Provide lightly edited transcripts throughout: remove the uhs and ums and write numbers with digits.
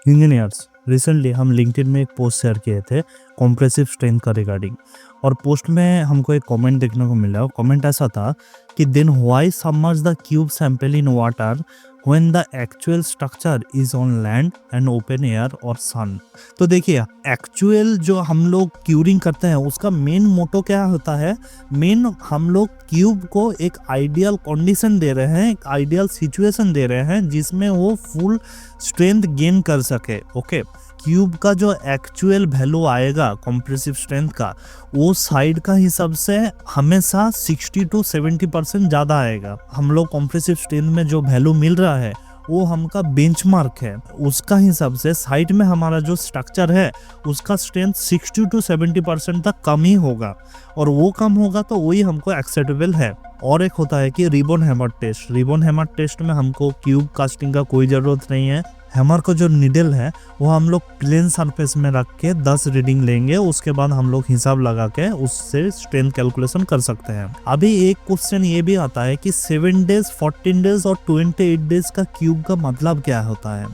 Engineers, recently हम LinkedIn में एक पोस्ट शेयर किए थे कॉम्प्रेसिव स्ट्रेंथ का रिगार्डिंग, और पोस्ट में हमको एक कमेंट देखने को मिला। कमेंट ऐसा था कि then why submerge the cube sample in water when the actual structure is on land and open air और सन। तो देखिए, एक्चुअल जो हम लोग क्यूरिंग करते हैं उसका मेन मोटो क्या होता है? मेन हम लोग क्यूब को एक आइडियल कंडीशन दे रहे हैं, एक आइडियल सिचुएशन दे रहे हैं जिसमें वो फुल स्ट्रेंथ गेन कर सके। ओके, क्यूब का जो एक्चुअल वैल्यू आएगा कंप्रेसिव स्ट्रेंथ का, वो साइड का हिसाब से हमेशा 60 to 70% ज़्यादा आएगा। हम लोग कंप्रेसिव स्ट्रेंथ में जो वैल्यू मिल रहा है वो हमका बेंचमार्क है, उसका हिसाब से साइड में हमारा जो स्ट्रक्चर है उसका स्ट्रेंथ 60 to 70% तक कम ही होगा, और वो कम होगा तो वही हमको एक्सेप्टेबल है। और एक होता है कि ribbon hammer test. Ribbon hammer test में हमको क्यूब कास्टिंग का कोई ज़रूरत नहीं है। हैमर का जो निडल है वो हम लोग प्लेन सरफेस में रख के 10 रीडिंग लेंगे, उसके बाद हम लोग हिसाब लगा के उससे स्ट्रेंथ कैलकुलेशन कर सकते हैं। अभी एक क्वेश्चन ये भी आता है कि 7 डेज, 14 डेज और 28 डेज का क्यूब का मतलब क्या होता है?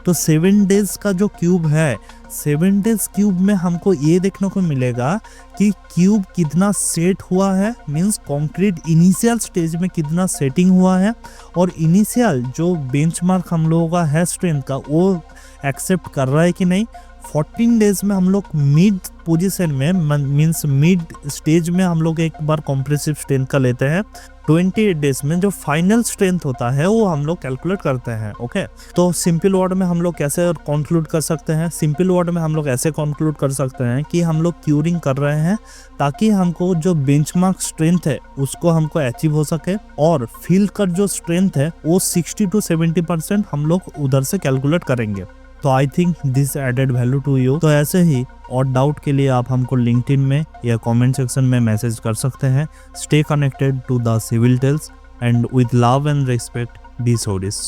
तो 7 डेज का जो क्यूब है, 7 डेज क्यूब में हमको ये देखने को मिलेगा कि क्यूब कितना सेट हुआ है, मींस कंक्रीट इनिशियल स्टेज में कितना सेटिंग हुआ है, और इनिशियल जो बेंचमार्क हम लोगों का है स्ट्रेंथ का वो एक्सेप्ट कर रहा है कि नहीं। 14 डेज में हम लोग मिड पोजीशन में, मींस मिड स्टेज में हम लोग एक बार कंप्रेसिव स्ट्रेंथ का लेते हैं। 28 डेज में जो फाइनल स्ट्रेंथ होता है वो हम लोग कैलकुलेट करते हैं। ओके, तो सिंपल वर्ड में हम लोग कैसे कंक्लूड कर सकते हैं? सिंपल वर्ड में हम लोग ऐसे कंक्लूड कर सकते हैं कि हम लोग क्यूरिंग कर रहे हैं ताकि हमको जो बेंचमार्क स्ट्रेंथ है उसको हमको अचीव हो सके, और फील्ड का जो स्ट्रेंथ है वो 60 to 70% हम लोग उधर से कैलकुलेट करेंगे। तो I think this added value to you. तो ऐसे ही और डाउट के लिए आप हमको लिंक्डइन में या कमेंट सेक्शन में मैसेज कर सकते हैं। Stay connected to the civil tales, and with love and respect, D सोडिस।